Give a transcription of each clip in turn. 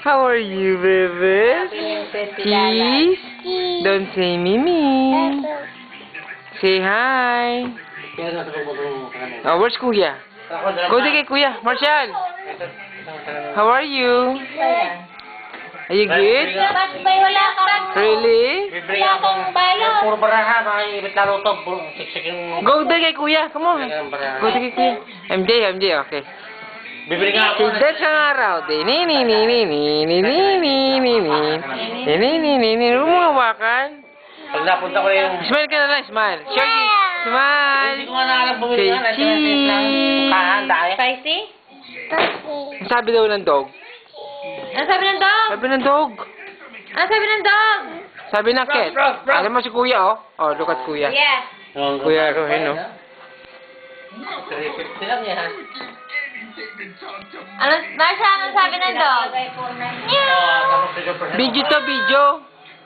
How are you, baby? Cheese? Don't say Mimi. Say hi. Oh, where's Kuya? Go to kay Kuya. Marshall. How are you? Are you good? May wala kang... Really? Wala kang balot. Puro baraha, makikibit laro to. Siksik yung... Go to kay Kuya. Come on. Go to kay Kuya. MJ, okay. Bibili nga ako. Sigdat sa araw. Ni. Rumawakan. Pag napunta ko yung... Smile ka na lang, smile. Shaggy, smile. Hindi ko nga nakalang bumili nga. Say cheese. Kahan, dahil. Spicy? Ang sabi daw ng dog. Ano sabi ng dog? Sabi ng dog. Ano sabi ng dog? Sabi ng cat. Alam mo si Kuya, oh. Oh, look at Kuya. Yes. Kuya Rohin, oh. 350 lang yan. Ano, Masha, ano sabi ng dog? Meow! Video to, video.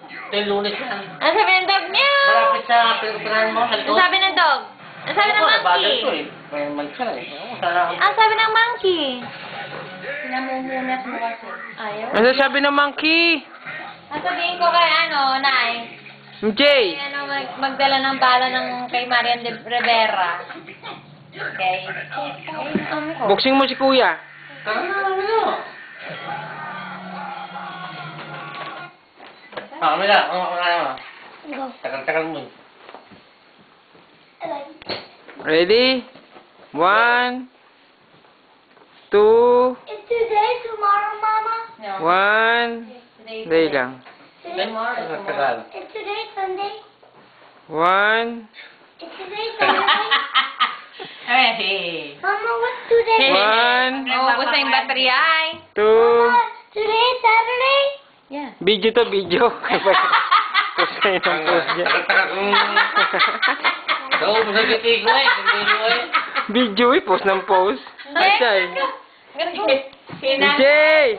Ito yung lunes yan. Ano sabi ng dog? Meow! Malapit sa pinagpirahan mo. Ano sabi ng dog? Ano sabi ng monkey? May mancha na eh. Sana Ano sabi ng monkey? Pinamumunas mo kasi. Ayaw. Ano sabi ng monkey? Ang sabihin ko kay Nay, MJ. magdala ng bala ng kay Marian de Rivera. Okay. Boxing mo si Kuya. kami lang. Tagal-tagal mo. Ready? 1, 2, It's today, tomorrow, Mama. 1. Dali lang. Tagal. It's today, Sunday. 1, It's today, Saturday. Hey. Mama, what's today? 1, Ubus na yung battery ay. 2. Mama, today, Saturday. Yeah. Video to, video. Post kayo ng post niya. Oo, masagiti ko eh. Hindi ko eh. Video eh, post ng post. Asay. Sina? DJ!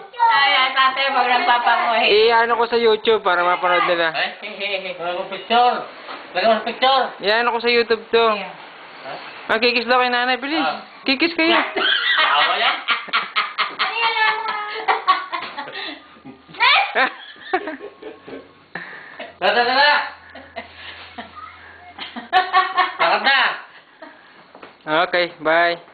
Ay, tate, pag nagpapanguhi. I-ano ko sa YouTube para mapanood nila. Wala kong picture. Lagyan mo sa picture. I-ano ko sa YouTube to. Kikis daw kay nanay. Bilis. Kikis kayo. Awa yan. Ano yan lang? Tara. Lakad na. Okay, bye.